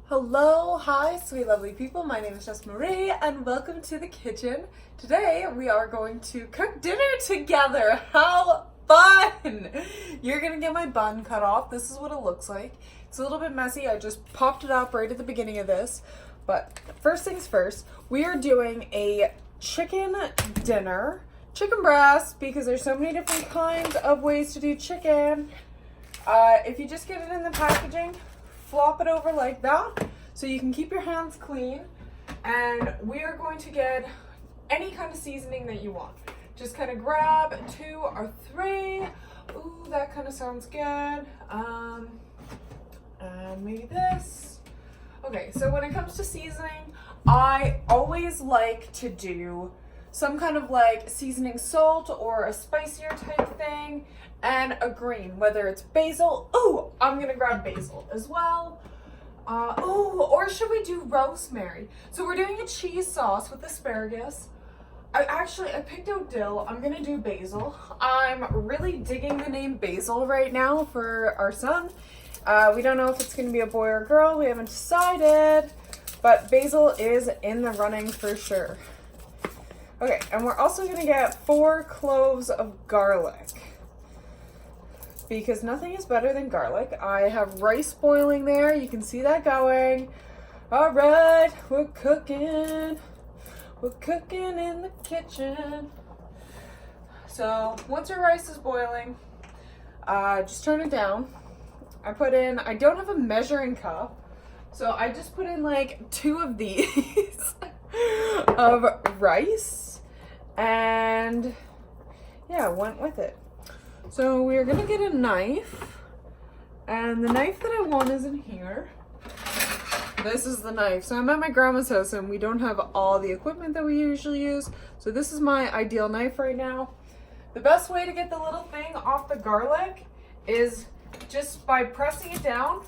Hello, hi, sweet lovely people. My name is Jess Marie and welcome to the kitchen. Today we are going to cook dinner together. How fun! You're gonna get my bun cut off. This is what it looks like. It's a little bit messy. I just popped it up right at the beginning of this. But first things first, we are doing a chicken dinner. Chicken breast, because there's so many different kinds of ways to do chicken. If you just get it in the packaging, flop it over like that so you can keep your hands clean, and we are going to get any kind of seasoning that you want. Just kind of grab 2 or 3. Ooh, that kind of sounds good. And maybe this. Okay, so when it comes to seasoning, I always like to do some kind of like seasoning salt or a spicier type thing, and a green, whether it's basil. Ooh, I'm gonna grab basil as well. Or should we do rosemary? So we're doing a cheese sauce with asparagus. I picked out dill. I'm gonna do basil. I'm really digging the name Basil right now for our son. We don't know if it's gonna be a boy or a girl. We haven't decided, but basil is in the running for sure. Okay, and we're also gonna get 4 cloves of garlic, because nothing is better than garlic. I have rice boiling there. You can see that going. All right, we're cooking. We're cooking in the kitchen. So once your rice is boiling, just turn it down. I don't have a measuring cup, so I just put in like 2 of these of rice, and yeah, went with it. So we're gonna get a knife, and the knife that I want is in here. This is the knife. So I'm at my grandma's house and we don't have all the equipment that we usually use. So this is my ideal knife right now. The best way to get the little thing off the garlic is just by pressing it down,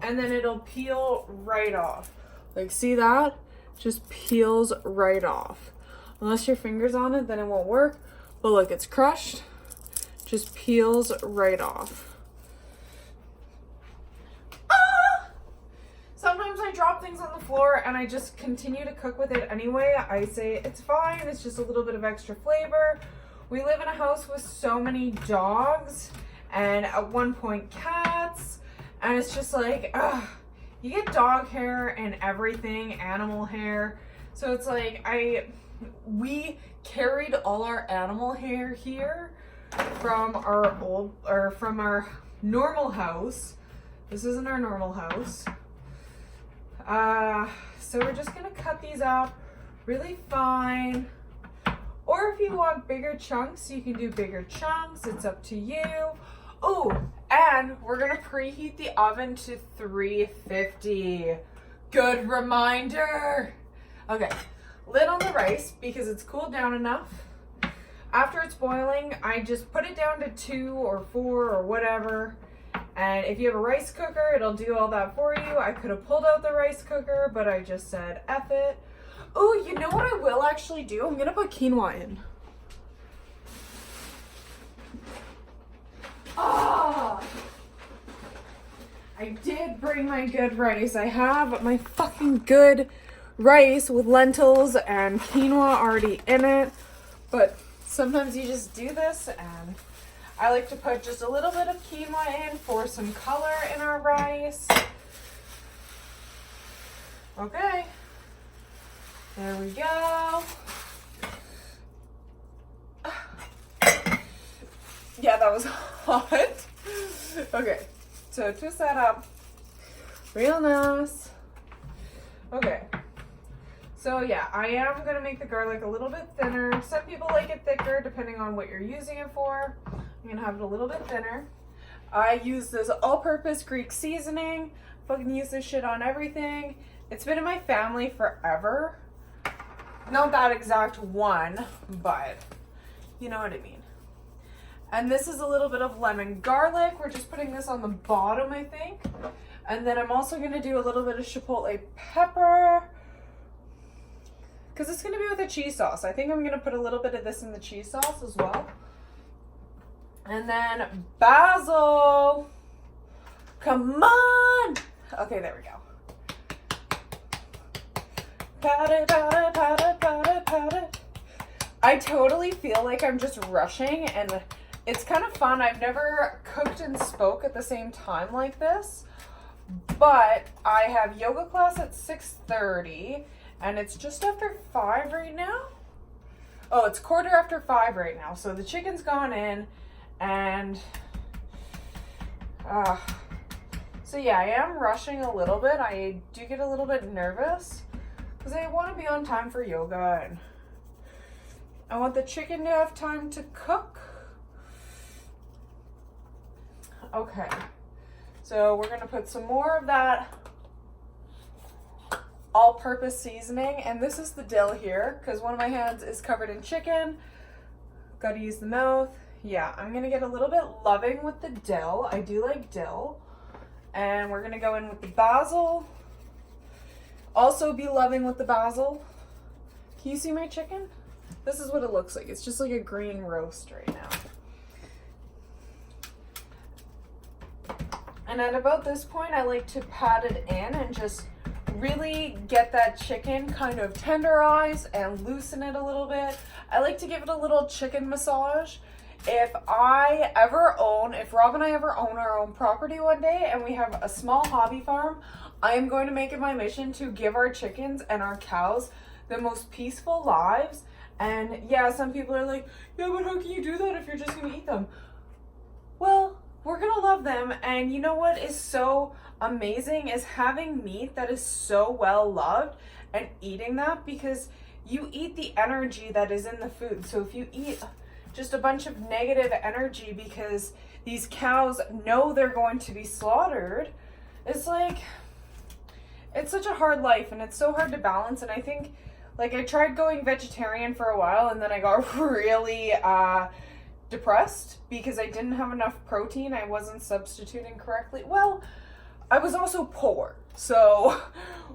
and then it'll peel right off. Like, see that? Just peels right off. Unless your finger's on it, then it won't work. But look, it's crushed, just peels right off. Sometimes I drop things on the floor and I just continue to cook with it anyway. I say it's fine, it's just a little bit of extra flavor. We live in a house with so many dogs, and at one point cats, and it's just like, you get dog hair and everything, animal hair. So it's like, we carried all our animal hair here from our normal house. This isn't our normal house. So we're just gonna cut these up really fine. Or if you want bigger chunks, you can do bigger chunks. It's up to you. Oh, and we're gonna preheat the oven to 350. Good reminder. Okay. Lid on the rice because it's cooled down enough. After it's boiling, I just put it down to 2 or 4 or whatever. And if you have a rice cooker, it'll do all that for you. I could have pulled out the rice cooker, but I just said F it. Oh, you know what I will actually do? I'm gonna put quinoa in. I did bring my good rice. I have my fucking good rice with lentils and quinoa already in it, but sometimes you just do this, and I like to put just a little bit of quinoa in for some color in our rice. Okay, there we go. Yeah, that was hot. Okay, so twist that up real nice. Okay. So yeah, I am going to make the garlic a little bit thinner. Some people like it thicker depending on what you're using it for. I'm going to have it a little bit thinner. I use this all-purpose Greek seasoning. Fucking use this shit on everything. It's been in my family forever. Not that exact one, but you know what I mean. And this is a little bit of lemon garlic. We're just putting this on the bottom, I think. And then I'm also going to do a little bit of chipotle pepper, because it's going to be with a cheese sauce. I think I'm going to put a little bit of this in the cheese sauce as well. And then basil. Come on. Okay, there we go. Pat it, pat it, pat it, pat it, pat it. I totally feel like I'm just rushing, and it's kind of fun. I've never cooked and spoke at the same time like this, but I have yoga class at 6:30, and it's just after 5 right now. Oh, it's 5:15 right now. So the chicken's gone in, and so yeah, I am rushing a little bit. I do get a little bit nervous because I want to be on time for yoga, and I want the chicken to have time to cook. Okay, so we're gonna put some more of that all-purpose seasoning, and this is the dill here because one of my hands is covered in chicken. Gotta use the mouth. Yeah, I'm gonna get a little bit loving with the dill. I do like dill. And we're gonna go in with the basil. Also be loving with the basil. Can you see my chicken? This is what it looks like. It's just like a green roast right now. And at about this point, I like to pat it in and just really get that chicken kind of tenderize and loosen it a little bit. I like to give it a little chicken massage. If Rob and I ever own our own property one day and we have a small hobby farm, I am going to make it my mission to give our chickens and our cows the most peaceful lives. And yeah, some people are like, yeah, but how can you do that if you're just gonna eat them? Well, we're gonna love them, and you know what is so amazing is having meat that is so well loved and eating that, because you eat the energy that is in the food. So if you eat just a bunch of negative energy because these cows know they're going to be slaughtered, it's like, it's such a hard life, and it's so hard to balance. And I think, like, I tried going vegetarian for a while, and then I got really depressed because I didn't have enough protein. I wasn't substituting correctly. Well, I was also poor. So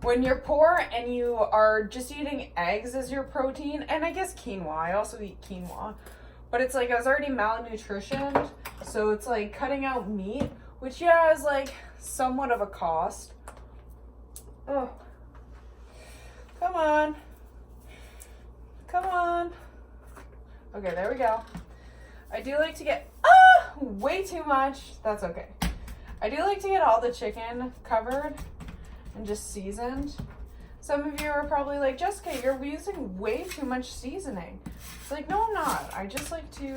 when you're poor and you are just eating eggs as your protein, and I guess quinoa, I also eat quinoa, but it's like I was already malnutritioned, so it's like cutting out meat, which yeah is like somewhat of a cost. Oh, come on. Come on. Okay, there we go. I do like to get, way too much. That's okay. I do like to get all the chicken covered and just seasoned. Some of you are probably like, Jessica, you're using way too much seasoning. It's like, no, I'm not. I just like to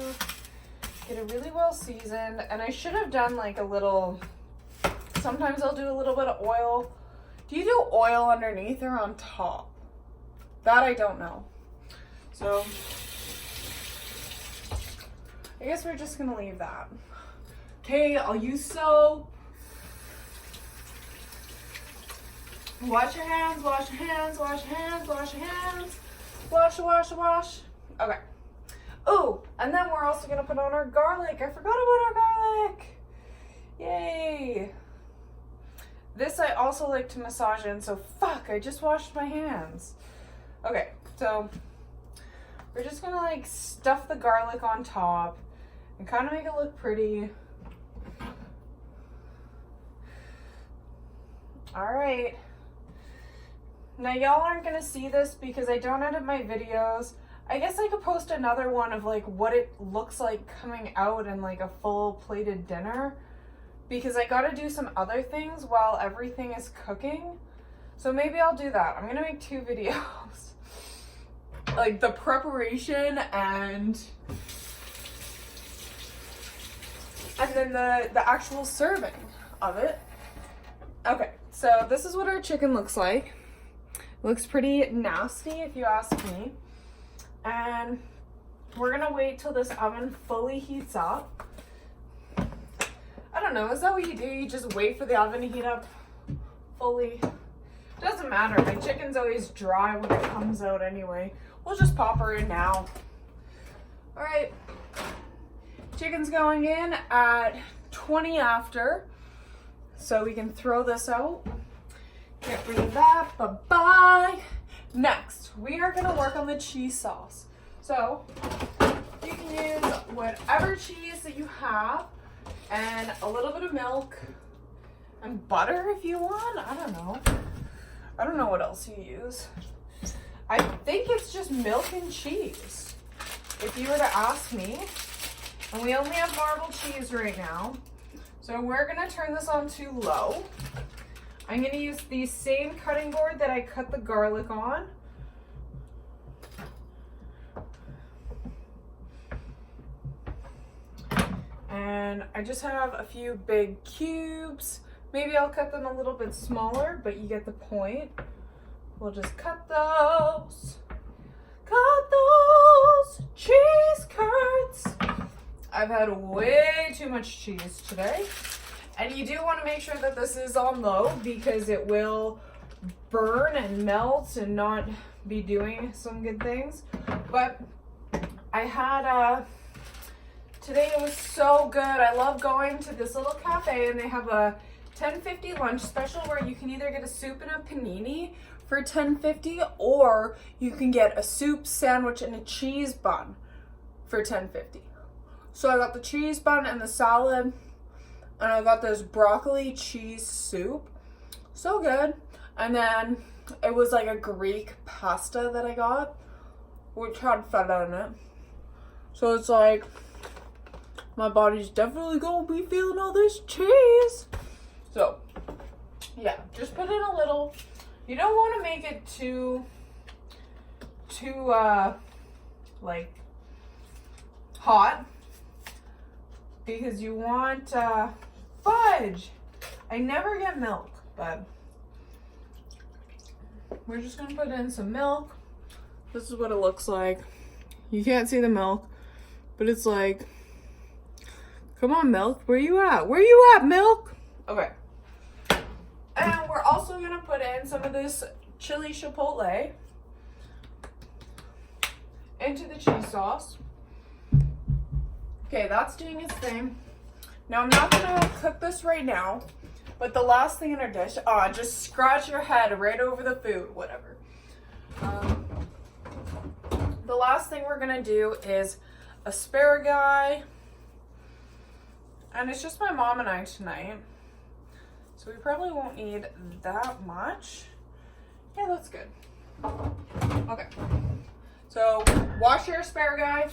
get it really well seasoned. And I should have done like a little, sometimes I'll do a little bit of oil. Do you do oil underneath or on top? That I don't know. So I guess we're just gonna leave that. Okay, I'll use soap. Wash your hands, wash your hands, wash your hands, wash your hands. Wash, wash, wash. Okay. Oh, and then we're also gonna put on our garlic. I forgot about our garlic. Yay. This I also like to massage in, so fuck, I just washed my hands. Okay, so we're just gonna like stuff the garlic on top and kind of make it look pretty. All right. Now y'all aren't gonna see this because I don't edit my videos. I guess I could post another one of like what it looks like coming out in like a full plated dinner, because I gotta do some other things while everything is cooking. So maybe I'll do that. I'm gonna make 2 videos. Like the preparation and then the actual serving of it. Okay, so this is what our chicken looks like. It looks pretty nasty if you ask me. And we're gonna wait till this oven fully heats up. I don't know, is that what you do? You just wait for the oven to heat up fully? Doesn't matter, my chicken's always dry when it comes out anyway. We'll just pop her in now. All right, chicken's going in at 20 after, so we can throw this out. Get rid of that, bye-bye. Next, we are gonna work on the cheese sauce. So you can use whatever cheese that you have and a little bit of milk And butter if you want. I don't know. I don't know what else you use. I think it's just milk and cheese, if you were to ask me. And we only have marbled cheese right now. So we're gonna turn this on to low. I'm gonna use the same cutting board that I cut the garlic on. And I just have a few big cubes. Maybe I'll cut them a little bit smaller, but you get the point. We'll just cut those. Cut those cheese curds. I've had way too much cheese today. And you do want to make sure that this is on low because it will burn and melt and not be doing some good things. But I had today it was so good. I love going to this little cafe and they have a $10.50 lunch special where you can either get a soup and a panini for $10.50 or you can get a soup, sandwich, and a cheese bun for $10.50. So I got the cheese bun and the salad, and I got this broccoli cheese soup. So good. And then it was like a Greek pasta that I got, which had feta in it. So it's like, my body's definitely gonna be feeling all this cheese. So, yeah, just put in a little. You don't want to make it too like hot because you want fudge. I never get milk, but we're just gonna put in some milk. This is what it looks like. You can't see the milk, but it's like, come on, milk, where you at? Where you at, milk? Okay. And we're also gonna put in some of this chili chipotle into the cheese sauce. Okay, that's doing its thing. Now I'm not gonna cook this right now, but the last thing in our dish, just scratch your head right over the food, whatever. The last thing we're gonna do is asparagus. And it's just my mom and I tonight. So we probably won't need that much. Yeah, that's good. Okay. So wash your asparagus.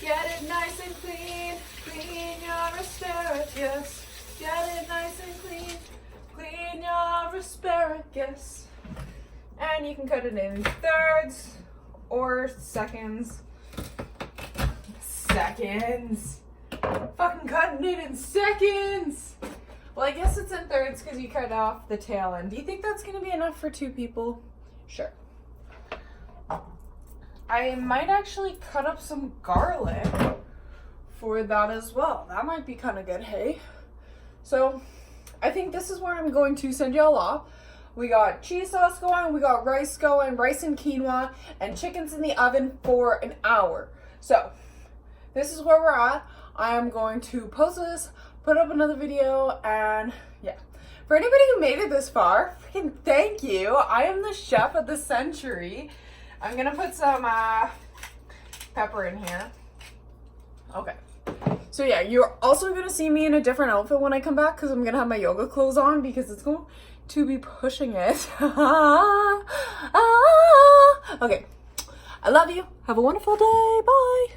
Get it nice and clean. Clean your asparagus. Get it nice and clean. Clean your asparagus. And you can cut it in thirds or seconds. Seconds. Fucking cutting it in seconds. Well, I guess it's in thirds because you cut off the tail end. Do you think that's going to be enough for 2 people? Sure. I might actually cut up some garlic for that as well. That might be kind of good, hey? So, I think this is where I'm going to send y'all off. We got cheese sauce going, we got rice going, rice and quinoa, and chicken's in the oven for an hour. So, this is where we're at. I am going to post this, put up another video, and yeah. For anybody who made it this far, freaking thank you. I am the chef of the century. I'm gonna put some pepper in here. Okay. So yeah, you're also gonna see me in a different outfit when I come back because I'm gonna have my yoga clothes on because it's going to be pushing it. Okay. I love you. Have a wonderful day. Bye.